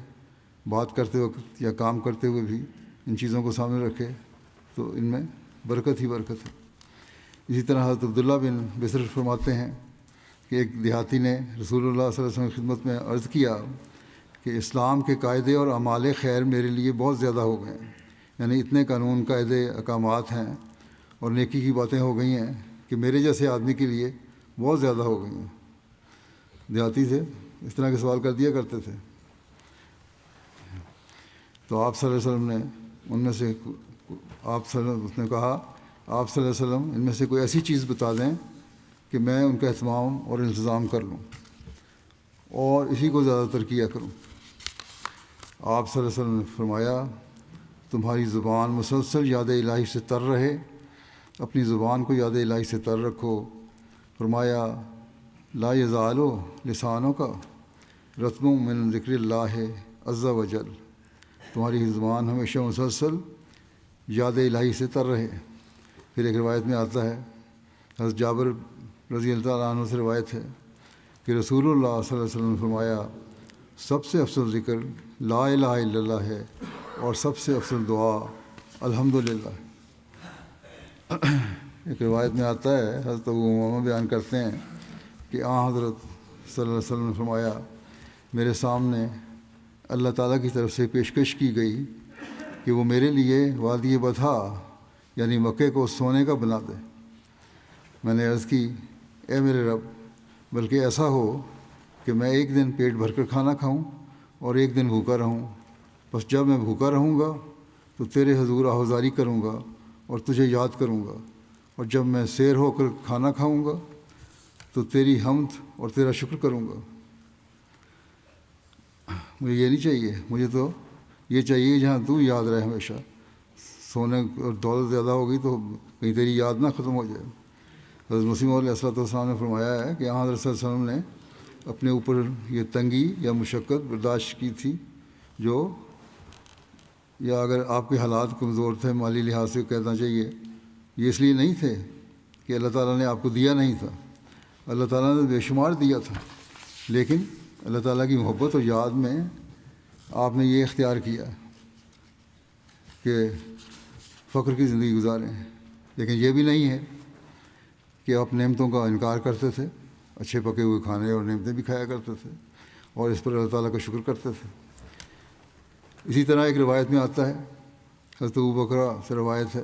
بات کرتے وقت یا کام کرتے ہوئے بھی ان چیزوں کو سامنے رکھے، تو ان میں برکت ہی برکت ہے۔ اسی طرح حضرت عبداللہ بن بصر فرماتے ہیں کہ ایک دیہاتی نے رسول اللہ صلی اللہ علیہ وسلم کی خدمت میں عرض کیا کہ اسلام کے قاعدے اور اعمال خیر میرے لیے بہت زیادہ ہو گئے ہیں، یعنی اتنے قانون قاعدے احکامات ہیں اور نیکی کی باتیں ہو گئی ہیں کہ میرے جیسے آدمی کے لیے بہت زیادہ ہو گئی ہیں۔ دیہاتی تھے، اس طرح کے سوال کر دیا کرتے تھے۔ تو آپ صلی اللہ علیہ وسلم نے ان میں سے اس نے کہا آپ صلی اللہ علیہ وسلم ان میں سے کوئی ایسی چیز بتا دیں کہ میں ان کا اہتمام اور انتظام کر لوں اور اسی کو زیادہ تر کیا کروں۔ آپ صلی اللہ علیہ وسلم نے فرمایا تمہاری زبان مسلسل یاد الہی سے تر رہے، اپنی زبان کو یاد الہی سے تر رکھو۔ فرمایا لا یزال لسانوں کا رتم من ذکر اللہ عز و جل، تمہاری زبان ہمیشہ مسلسل یاد الہی سے تر رہے۔ پھر ایک روایت میں آتا ہے، حضرت جابر رضی اللہ تعالیٰ عنہ سے روایت ہے کہ رسول اللہ صلی اللہ علیہ وسلم نے فرمایا سب سے افضل ذکر لا الہ الا اللہ ہے اور سب سے افضل دعا الحمدللہ۔ ایک روایت میں آتا ہے، حضرت ابو امامہ بیان کرتے ہیں کہ حضرت صلی اللہ علیہ وسلم نے فرمایا میرے سامنے اللہ تعالیٰ کی طرف سے پیشکش کی گئی کہ وہ میرے لیے وادی بطحا یعنی مکے کو سونے کا بنا دے۔ میں نے عرض کی اے میرے رب، بلکہ ایسا ہو کہ میں ایک دن پیٹ بھر کر کھانا کھاؤں اور ایک دن بھوکا رہوں، بس جب میں بھوکا رہوں گا تو تیرے حضور آہوازاری کروں گا اور تجھے یاد کروں گا، اور جب میں سیر ہو کر کھانا کھاؤں گا تو تیری حمد اور تیرا شکر کروں گا۔ مجھے یہ نہیں چاہیے، مجھے تو یہ چاہیے جہاں تو یاد رہے ہمیشہ۔ سونے اور دولت زیادہ ہوگی تو کہیں تیری یاد نہ ختم ہو جائے۔ حضرت مسیح موعود علیہ الصلوۃ والسلام نے فرمایا ہے کہ حضرت صلی اللہ علیہ وسلم نے اپنے اوپر یہ تنگی یا مشقت برداشت کی تھی جو، یا اگر آپ کے حالات کمزور تھے مالی لحاظ سے کہنا چاہیے، یہ اس لیے نہیں تھے کہ اللہ تعالیٰ نے آپ کو دیا نہیں تھا، اللہ تعالیٰ نے بے شمار دیا تھا، لیکن اللہ تعالیٰ کی محبت اور یاد میں آپ نے یہ اختیار کیا کہ فقر کی زندگی گزاریں۔ لیکن یہ بھی نہیں ہے کہ آپ نعمتوں کا انکار کرتے تھے، اچھے پکے ہوئے کھانے اور نعمتیں بھی کھایا کرتے تھے اور اس پر اللہ تعالیٰ کا شکر کرتے تھے۔ اسی طرح ایک روایت میں آتا ہے، حضرت ابوبکر سے روایت ہے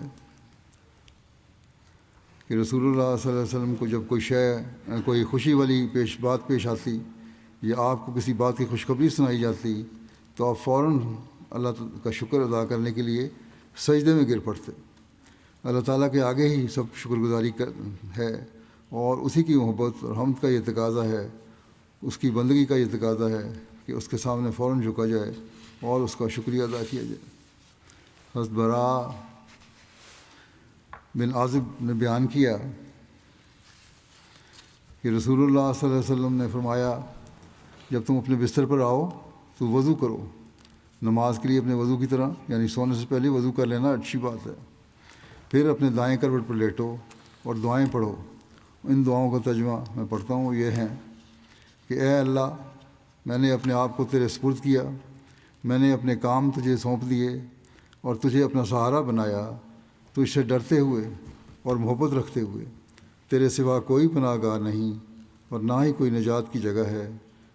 کہ رسول اللہ صلی اللہ علیہ وسلم کو جب کوئی خوشی والی بات پیش آتی یا آپ کو کسی بات کی خوشخبری سنائی جاتی تو آپ فوراً اللہ کا شکر ادا کرنے کے لیے سجدے میں گر پڑتے۔ اللہ تعالیٰ کے آگے ہی سب شکر گزاری ہے، اور اسی کی محبت اور حمد کا یہ تقاضا ہے، اس کی بندگی کا یہ تقاضا ہے کہ اس کے سامنے فوراً جھکا جائے اور اس کا شکریہ ادا کیا جائے۔ حضرت براء بن عازب نے بیان کیا کہ رسول اللہ صلی اللہ علیہ وسلم نے فرمایا، جب تم اپنے بستر پر آؤ تو وضو کرو، نماز کے لیے اپنے وضو کی طرح، یعنی سونے سے پہلے وضو کر لینا اچھی بات ہے۔ پھر اپنے دائیں کروٹ پر لیٹو اور دعائیں پڑھو۔ ان دعاؤں کا ترجمہ میں پڑھتا ہوں، یہ ہیں کہ اے اللہ، میں نے اپنے آپ کو تیرے سپرد کیا، میں نے اپنے کام تجھے سونپ دیے اور تجھے اپنا سہارا بنایا، تجھ سے ڈرتے ہوئے اور محبت رکھتے ہوئے۔ تیرے سوا کوئی پناہ گاہ نہیں اور نہ ہی کوئی نجات کی جگہ ہے،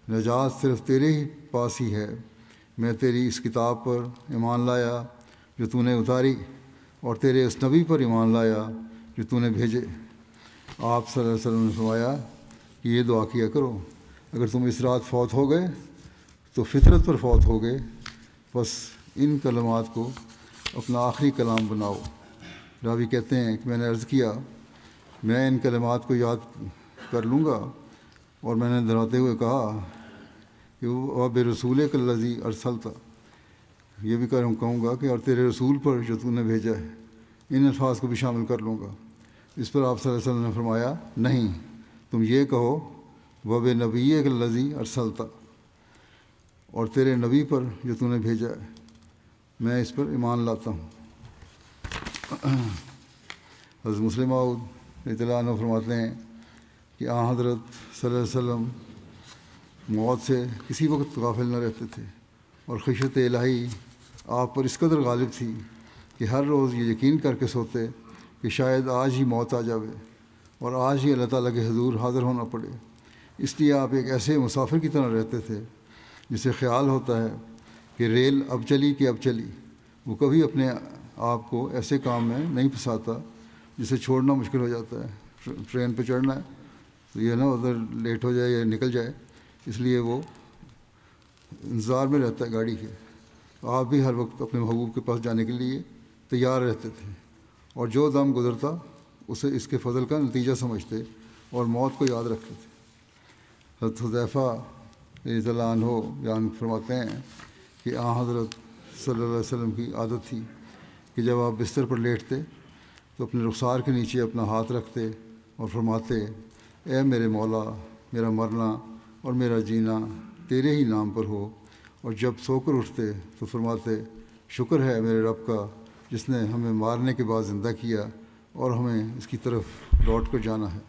نجات صرف تیرے ہی پاس ہی ہے۔ میں تیری اس کتاب پر ایمان لایا جو تو نے اتاری، اور تیرے اس نبی پر ایمان لایا جو تو نے بھیجے۔ آپ صلی اللہ علیہ وسلم نے فرمایا کہ یہ دعا کیا کرو، اگر تم اس رات فوت ہو گئے تو فطرت پر فوت ہو گئے، بس ان کلمات کو اپنا آخری کلام بناؤ۔ راوی کہتے ہیں کہ میں نے عرض کیا، میں ان کلمات کو یاد کر لوں گا، اور میں نے دہراتے ہوئے کہا کہ وہ بے رسول کالذی ارسلتا، یہ بھی کہوں گا کہ اور تیرے رسول پر جو تو نے بھیجا ہے، ان الفاظ کو بھی شامل کر لوں گا۔ اس پر آپ صلی اللہ علیہ وسلم نے فرمایا، نہیں، تم یہ کہو وہ بے نبی کالذی ارسلتا، اور تیرے نبی پر جو تو نے بھیجا ہے، میں اس پر ایمان لاتا ہوں۔ حضرت مسلم موعود رضی اللہ عنہ فرماتے ہیں کہ حضرت صلی اللہ علیہ وسلم موت سے کسی وقت غافل نہ رہتے تھے، اور خشیت الہی آپ پر اس قدر غالب تھی کہ ہر روز یہ یقین کر کے سوتے کہ شاید آج ہی موت آ جاوے اور آج ہی اللہ تعالیٰ کے حضور حاضر ہونا پڑے۔ اس لیے آپ ایک ایسے مسافر کی طرح رہتے تھے جسے خیال ہوتا ہے کہ ریل اب چلی کہ اب چلی۔ وہ کبھی اپنے آپ کو ایسے کام میں نہیں پھنساتا جسے چھوڑنا مشکل ہو جاتا ہے۔ ٹرین پہ چڑھنا ہے تو یہ نہ ادھر لیٹ ہو جائے یا نکل جائے، اس لیے وہ انتظار میں رہتا ہے گاڑی کے۔ آپ بھی ہر وقت اپنے محبوب کے پاس جانے کے لیے تیار رہتے تھے، اور جو دم گزرتا اسے اس کے فضل کا نتیجہ سمجھتے اور موت کو یاد رکھتے تھے۔ حضرت حذیفہ رضی اللہ عنہ بیان فرماتے ہیں کہ حضرت صلی اللہ علیہ وسلم کی عادت تھی کہ جب آپ بستر پر لیٹتے تو اپنے رخسار کے نیچے اپنا ہاتھ رکھتے اور فرماتے، اے میرے مولا، میرا مرنا اور میرا جینا تیرے ہی نام پر ہو، اور جب سو کر اٹھتے تو فرماتے، شکر ہے میرے رب کا جس نے ہمیں مارنے کے بعد زندہ کیا اور ہمیں اس کی طرف لوٹ کر جانا ہے،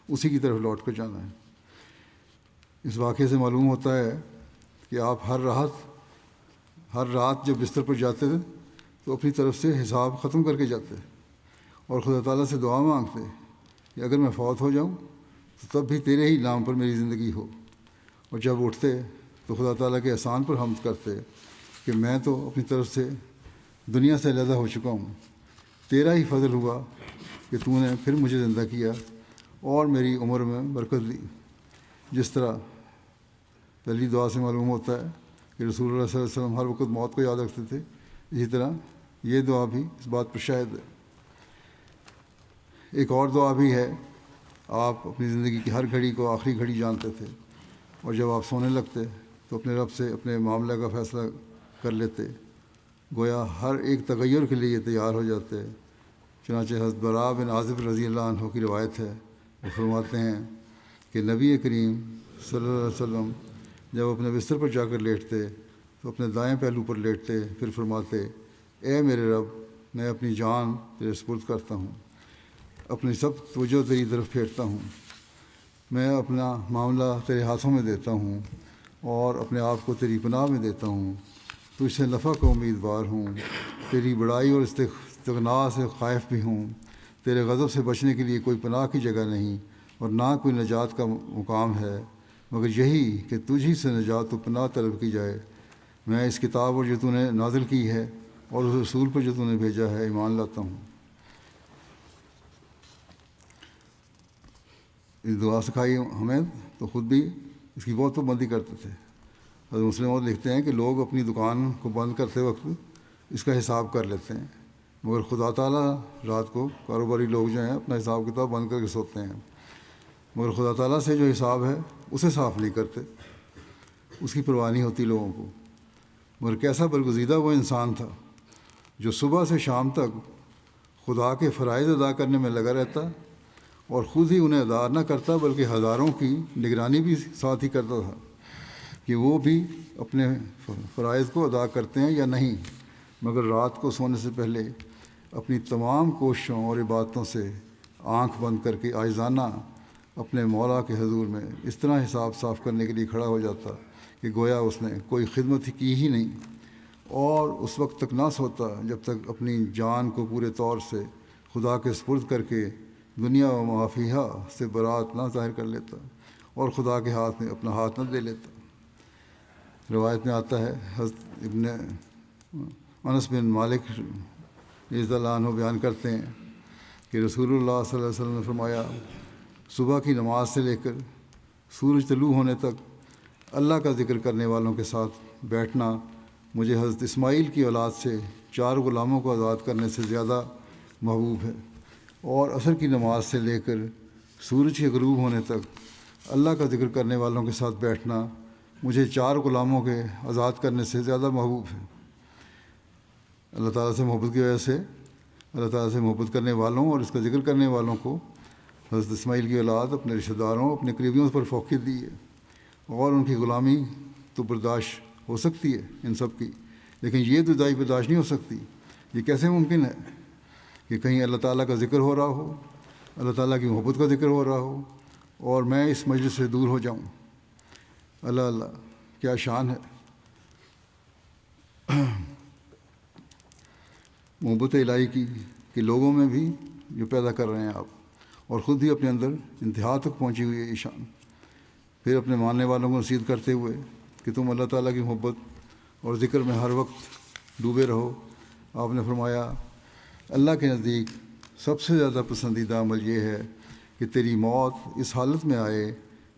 اسی کی طرف لوٹ کر جانا ہے۔ اس واقعے سے معلوم ہوتا ہے کہ آپ ہر رات جب بستر پر جاتے تھے تو اپنی طرف سے حساب ختم کر کے جاتے اور خدا تعالیٰ سے دعا مانگتے کہ اگر میں فوت ہو جاؤں تو تب بھی تیرے ہی نام پر میری زندگی ہو، اور جب اٹھتے تو خدا تعالیٰ کے احسان پر حمد کرتے کہ میں تو اپنی طرف سے دنیا سے علیحدہ ہو چکا ہوں، تیرا ہی فضل ہوا کہ تو نے پھر مجھے زندہ کیا اور میری عمر میں برکت دی۔ جس طرح پہلی دعا سے معلوم ہوتا ہے کہ رسول اللہ صلی اللہ علیہ وسلم ہر وقت موت کو یاد رکھتے تھے، اسی طرح یہ دعا بھی اس بات پر شاہد ہے۔ ایک اور دعا بھی ہے، آپ اپنی زندگی کی ہر گھڑی کو آخری گھڑی جانتے تھے، اور جب آپ سونے لگتے تو اپنے رب سے اپنے معاملہ کا فیصلہ کر لیتے، گویا ہر ایک تغیر کے لیے تیار ہو جاتے۔ چنانچہ حضرت براء بن عازب رضی اللہ عنہ کی روایت ہے، وہ فرماتے ہیں کہ نبی کریم صلی اللہ علیہ وسلم جب اپنے بستر پر جا کر لیٹتے تو اپنے دائیں پہلو پر لیٹتے، پھر فرماتے، اے میرے رب، میں اپنی جان تیرے سپرد کرتا ہوں، اپنی سب توجہ تیری طرف پھیرتا ہوں، میں اپنا معاملہ تیرے ہاتھوں میں دیتا ہوں اور اپنے آپ کو تیری پناہ میں دیتا ہوں، تجھ سے نفع کا امیدوار ہوں، تیری بڑائی اور استغنا سے خائف بھی ہوں، تیرے غضب سے بچنے کے لیے کوئی پناہ کی جگہ نہیں اور نہ کوئی نجات کا مقام ہے مگر یہی کہ تجھ ہی سے نجات و پناہ طلب کی جائے۔ میں اس کتاب اور جو تو نے نازل کی ہے اور اس رسول پر جو تو نے بھیجا ہے ایمان لاتا ہوں۔ اس دعا سکھائی ہمیں تو خود بھی اس کی بہت پابندی کرتے تھے۔ حضرت مسلم اور لکھتے ہیں کہ لوگ اپنی دکان کو بند کرتے وقت اس کا حساب کر لیتے ہیں، مگر خدا تعالیٰ رات کو کاروباری لوگ جو ہیں اپنا حساب کتاب بند کر کے سوتے ہیں، مگر خدا تعالیٰ سے جو حساب ہے اسے صاف نہیں کرتے، اس کی پرواہ نہیں ہوتی لوگوں کو۔ مگر کیسا برگزیدہ وہ انسان تھا جو صبح سے شام تک خدا کے فرائض ادا کرنے میں لگا رہتا اور خود ہی انہیں ادا نہ کرتا بلکہ ہزاروں کی نگرانی بھی ساتھ ہی کرتا تھا کہ وہ بھی اپنے فرائض کو ادا کرتے ہیں یا نہیں، مگر رات کو سونے سے پہلے اپنی تمام کوششوں اور عبادتوں سے آنکھ بند کر کے عاجزانہ اپنے مولا کے حضور میں اس طرح حساب صاف کرنے کے لیے کھڑا ہو جاتا کہ گویا اس نے کوئی خدمت کی ہی نہیں، اور اس وقت تک نہ سوتا جب تک اپنی جان کو پورے طور سے خدا کے سپرد کر کے دنیا و ما فیہا سے برات نہ ظاہر کر لیتا اور خدا کے ہاتھ میں اپنا ہاتھ نہ دے لیتا۔ روایت میں آتا ہے، حضرت ابن انس بن مالک رضی اللہ عنہ بیان کرتے ہیں کہ رسول اللہ صلی اللہ علیہ وسلم نے فرمایا، صبح کی نماز سے لے کر سورج طلوع ہونے تک اللہ کا ذکر کرنے والوں کے ساتھ بیٹھنا مجھے حضرت اسماعیل کی اولاد سے 4 غلاموں کو آزاد کرنے سے زیادہ محبوب ہے، اور عصر کی نماز سے لے کر سورج کے غروب ہونے تک اللہ کا ذکر کرنے والوں کے ساتھ بیٹھنا مجھے 4 غلاموں کے آزاد کرنے سے زیادہ محبوب ہے۔ اللہ تعالیٰ سے محبت کی وجہ سے اللہ تعالیٰ سے محبت کرنے والوں اور اس کا ذکر کرنے والوں کو حضرت اسماعیل کی اولاد اپنے رشتہ داروں اپنے قریبیوں پر فوقیت دی ہے، اور ان کی غلامی تو برداشت ہو سکتی ہے ان سب کی، لیکن یہ جدائی برداشت نہیں ہو سکتی۔ یہ کیسے ممکن ہے کہ کہیں اللہ تعالیٰ کا ذکر ہو رہا ہو، اللہ تعالیٰ کی محبت کا ذکر ہو رہا ہو، اور میں اس مجلس سے دور ہو جاؤں؟ اللہ اللہ، کیا شان ہے! محبت الہی کی کہ لوگوں میں بھی جو پیدا کر رہے ہیں آپ، اور خود بھی اپنے اندر انتہا تک پہنچی ہوئی ہے یہ شان۔ پھر اپنے ماننے والوں کو نصیحت کرتے ہوئے کہ تم اللہ تعالیٰ کی محبت اور ذکر میں ہر وقت ڈوبے رہو، آپ نے فرمایا، اللہ کے نزدیک سب سے زیادہ پسندیدہ عمل یہ ہے کہ تیری موت اس حالت میں آئے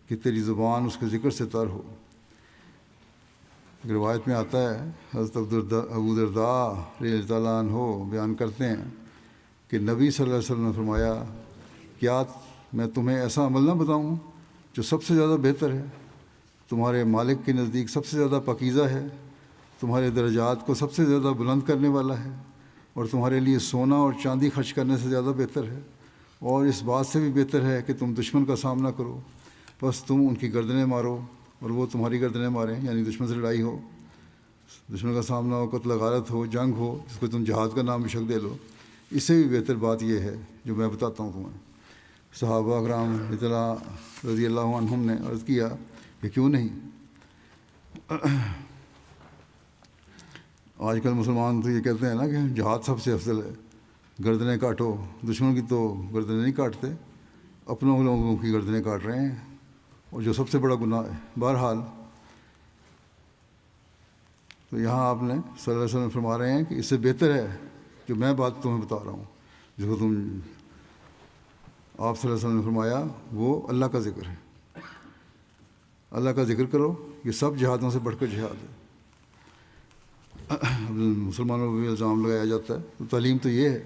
کہ تیری زبان اس کے ذکر سے تر ہو۔ روایت میں آتا ہے، حضرت ابو درداء رضی اللہ عنہ بیان کرتے ہیں کہ نبی صلی اللہ علیہ وسلم نے فرمایا، کیا میں تمہیں ایسا عمل نہ بتاؤں جو سب سے زیادہ بہتر ہے، تمہارے مالک کے نزدیک سب سے زیادہ پاکیزہ ہے، تمہارے درجات کو سب سے زیادہ بلند کرنے والا ہے، اور تمہارے لیے سونا اور چاندی خرچ کرنے سے زیادہ بہتر ہے، اور اس بات سے بھی بہتر ہے کہ تم دشمن کا سامنا کرو، بس تم ان کی گردنیں مارو اور وہ تمہاری گردنیں ماریں، یعنی دشمن سے لڑائی ہو، دشمن کا سامنا ہو، قتل غارت ہو، جنگ ہو، جس کو تم جہاد کا نام بھی شک دے لو، اس سے بھی بہتر بات یہ ہے جو میں بتاتا ہوں تمہیں۔ صحابہ اکرام رضی اللہ عنہم نے عرض کیا کہ کیوں نہیں؟ آج کل مسلمان تو یہ کہتے ہیں نا کہ جہاد سب سے افضل ہے، گردنیں کاٹو، دشمن کی تو گردنیں نہیں کاٹتے، اپنوں لوگوں کی گردنیں کاٹ رہے ہیں، اور جو سب سے بڑا گناہ ہے۔ بہرحال تو یہاں آپ نے صلی اللہ علیہ وسلم فرما رہے ہیں کہ اس سے بہتر ہے جو میں بات تمہیں بتا رہا ہوں، جس کو آپ صلی اللہ علیہ وسلم نے فرمایا وہ اللہ کا ذکر ہے۔ اللہ کا ذکر کرو، یہ سب جہادوں سے بڑھ کر جہاد ہے۔ مسلمانوں پہ بھی الزام لگایا جاتا ہے. تو تعلیم تو یہ ہے.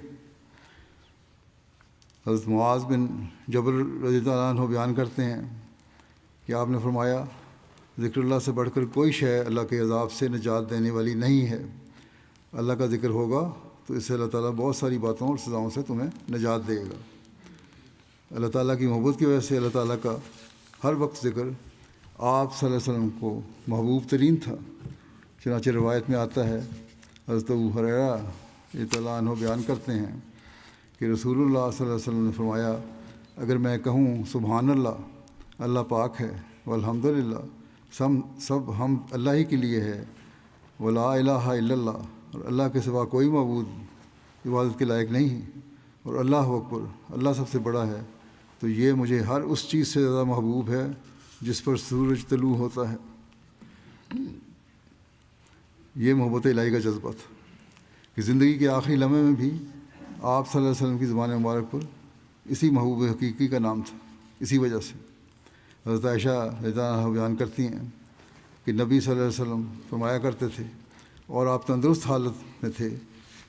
حضرت معاذ بن جبل رضی اللہ عنہ بیان کرتے ہیں کہ آپ نے فرمایا ذکر اللہ سے بڑھ کر کوئی شے اللہ کے عذاب سے نجات دینے والی نہیں ہے. اللہ کا ذکر ہوگا تو اس سے اللہ تعالیٰ بہت ساری باتوں اور سزاؤں سے تمہیں نجات دے گا. اللہ تعالیٰ کی محبت کی وجہ سے اللہ تعالیٰ کا ہر وقت ذکر آپ صلی اللہ علیہ وسلم کو محبوب ترین تھا. چنانچہ روایت میں آتا ہے حضرت ابو ہریرہ رضی اللہ عنہ بیان کرتے ہیں کہ رسول اللہ صلی اللہ علیہ وسلم نے فرمایا اگر میں کہوں سبحان اللہ اللہ پاک ہے والحمد للہ سب ہم اللہ ہی کے لیے ہے ولا الہ الا اللہ اور اللہ کے سوا کوئی معبود عبادت کے لائق نہیں اور اللہ اکبر اللہ سب سے بڑا ہے تو یہ مجھے ہر اس چیز سے زیادہ محبوب ہے جس پر سورج طلوع ہوتا ہے. یہ محبت الہی کا جذبہ تھا کہ زندگی کے آخری لمحے میں بھی آپ صلی اللہ علیہ وسلم کی زبان مبارک پر اسی محبوب حقیقی کا نام تھا. اسی وجہ سے حضرت عائشہ رضی اللہ عنہا بیان کرتی ہیں کہ نبی صلی اللہ علیہ وسلم فرمایا کرتے تھے اور آپ تندرست حالت میں تھے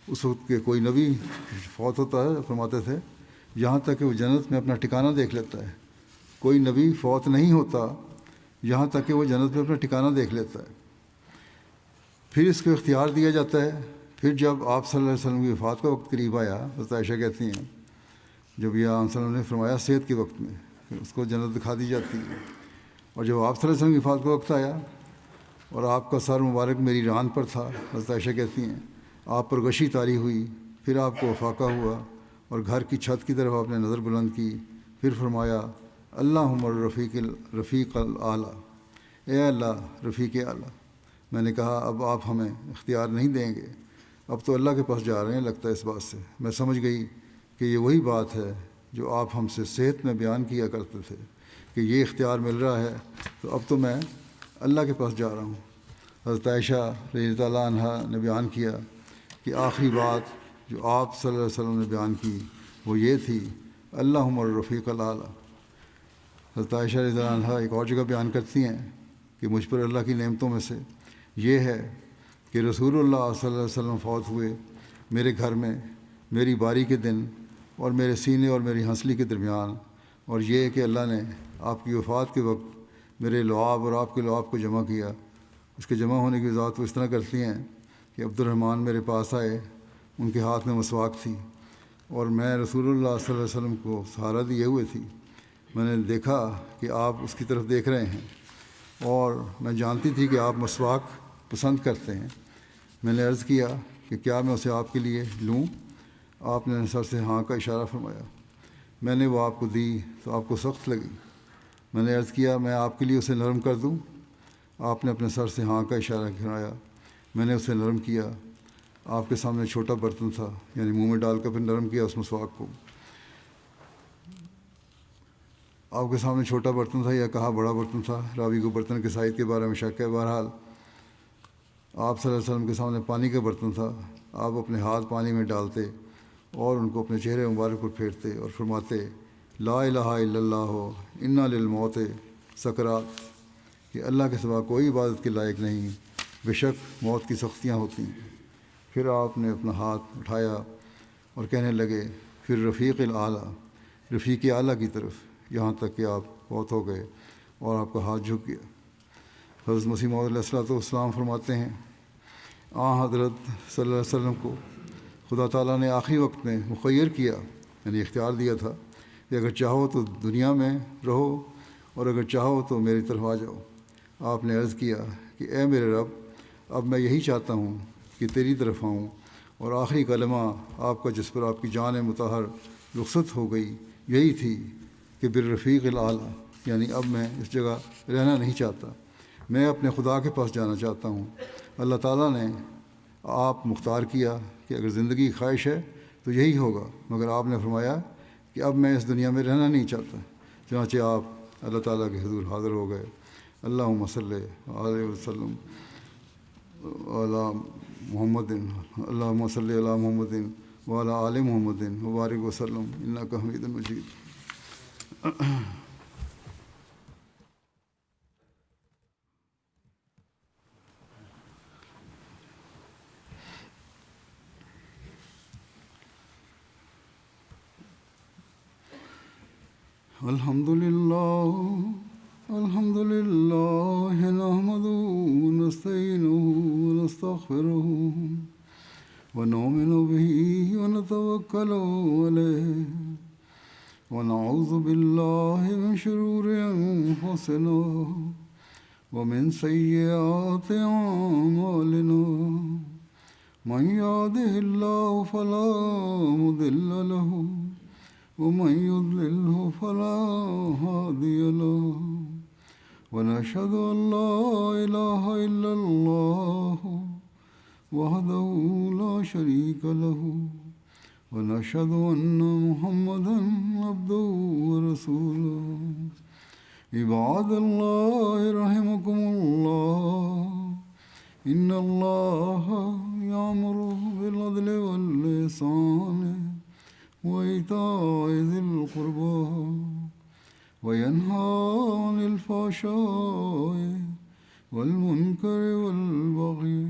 اس وقت کہ کوئی نبی فوت ہوتا ہے فرماتے تھے یہاں تک کہ وہ جنت میں اپنا ٹھکانہ دیکھ لیتا ہے. کوئی نبی فوت نہیں ہوتا یہاں تک کہ وہ جنت میں اپنا ٹھکانہ دیکھ لیتا ہے. پھر اس کو اختیار دیا جاتا ہے. پھر جب آپ صلی اللہ علیہ وسلم کی وفات کا وقت قریب آیا حضرت عائشہ کہتی ہیں جب یہ آپ صلی اللہ علیہ وسلم نے فرمایا صحت کے وقت میں اس کو جنت دکھا دی جاتی ہے. اور جب آپ صلی اللہ علیہ وسلم کی وفات کا وقت آیا اور آپ کا سر مبارک میری ران پر تھا حضرت عائشہ کہتی ہیں آپ پر غشی طاری ہوئی. پھر آپ کو افاقہ ہوا اور گھر کی چھت کی طرف آپ نے نظر بلند کی. پھر فرمایا اللہم رفیق الاعلیٰ اے اللہ رفیق اعلیٰ. میں نے کہا اب آپ ہمیں اختیار نہیں دیں گے اب تو اللہ کے پاس جا رہے ہیں لگتا ہے اس بات سے. میں سمجھ گئی کہ یہ وہی بات ہے جو آپ ہم سے صحت میں بیان کیا کرتے تھے کہ یہ اختیار مل رہا ہے تو اب تو میں اللہ کے پاس جا رہا ہوں. حضرت عائشہ رضی اللہ عنہا نے بیان کیا کہ آخری بات جو آپ صلی اللہ علیہ وسلم نے بیان کی وہ یہ تھی اللہم الرفیق الاعلیٰ. حضرت عائشہ رضی اللہ عنہا ایک اور جگہ بیان کرتی ہیں کہ مجھ پر اللہ کی نعمتوں میں سے یہ ہے کہ رسول اللہ صلی اللہ علیہ وسلم فوت ہوئے میرے گھر میں میری باری کے دن اور میرے سینے اور میری ہنسلی کے درمیان. اور یہ کہ اللہ نے آپ کی وفات کے وقت میرے لعاب اور آپ کے لعاب کو جمع کیا. اس کے جمع ہونے کی وضاحت وہ اس طرح کرتی ہیں کہ عبد الرحمن میرے پاس آئے ان کے ہاتھ میں مسواک تھی اور میں رسول اللہ صلی اللہ علیہ وسلم کو سہارا دیے ہوئے تھی. میں نے دیکھا کہ آپ اس کی طرف دیکھ رہے ہیں اور میں جانتی تھی کہ آپ مسواک پسند کرتے ہیں. میں نے عرض کیا کہ کیا میں اسے آپ کے لیے لوں؟ آپ نے سر سے ہاں کا اشارہ فرمایا. میں نے وہ آپ کو دی تو آپ کو سخت لگی. میں نے عرض کیا میں آپ کے لیے اسے نرم کر دوں؟ آپ نے اپنے سر سے ہاں کا اشارہ کرایا. میں نے اسے نرم کیا. آپ کے سامنے چھوٹا برتن تھا یعنی منہ میں ڈال کر پھر نرم کیا اس مسواک کو. آپ کے سامنے چھوٹا برتن تھا یا کہا بڑا برتن تھا. راوی کو برتن کے سائز کے بارے میں شک ہے. بہرحال آپ صلی اللہ علیہ وسلم کے سامنے پانی کا برتن تھا. آپ اپنے ہاتھ پانی میں ڈالتے اور ان کو اپنے چہرے مبارک پر پھیرتے اور فرماتے لا الہ الا اللہ انا للموت سکرات کہ اللہ کے سوا کوئی عبادت کے لائق نہیں بے شک موت کی سختیاں ہوتی ہیں. پھر آپ نے اپنا ہاتھ اٹھایا اور کہنے لگے پھر رفیق الاعلیٰ رفیق اعلیٰ کی طرف یہاں تک کہ آپ فوت ہو گئے اور آپ کا ہاتھ جھک گیا. حضرت مسیح موعود علیہ الصلوۃ والسلام فرماتے ہیں حضرت صلی اللہ علیہ وسلم کو خدا تعالیٰ نے آخری وقت میں مخیر کیا یعنی اختیار دیا تھا کہ اگر چاہو تو دنیا میں رہو اور اگر چاہو تو میری طرف آ جاؤ. آپ نے عرض کیا کہ اے میرے رب اب میں یہی چاہتا ہوں کہ تیری طرف آؤں. اور آخری کلمہ آپ کا جس پر آپ کی جان مطہر رخصت ہو گئی یہی تھی کہ بالرفیق الاعلیٰ یعنی اب میں اس جگہ رہنا نہیں چاہتا میں اپنے خدا کے پاس جانا چاہتا ہوں. اللہ تعالیٰ نے آپ مختار کیا کہ اگر زندگی کی خواہش ہے تو یہی ہوگا مگر آپ نے فرمایا کہ اب میں اس دنیا میں رہنا نہیں چاہتا. چنانچہ آپ اللہ تعالیٰ کے حضور حاضر ہو گئے. اللہم صلی علیہ وسلم علی محمد اللہم صلی علی محمد وعلی آل محمد وبارک وسلم انک حمید مجید. الحمد لله الحمد لله نحمده ونستعينه ونستغفره ونؤمن به ونتوكل عليه ونعوذ بالله من شرور أنفسنا ومن سيئات أعمالنا من يهده الله فلا مضل له ومن يضلله فلا هادي له ونشهد أن لا إله إلا الله وحده لا شريك له ونشهد أن محمدا عبده ورسوله عباد الله رحمكم الله إن الله يأمر بالعدل والإحسان وإيتاء ذي القربى وينهى عن الفحشاء والمنكر والبغي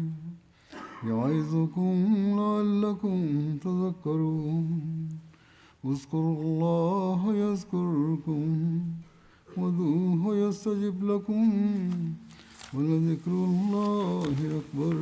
يعظكم لعلكم تذكرون اذكروا الله يذكركم وادعوه يستجب لكم ولذكر الله أكبر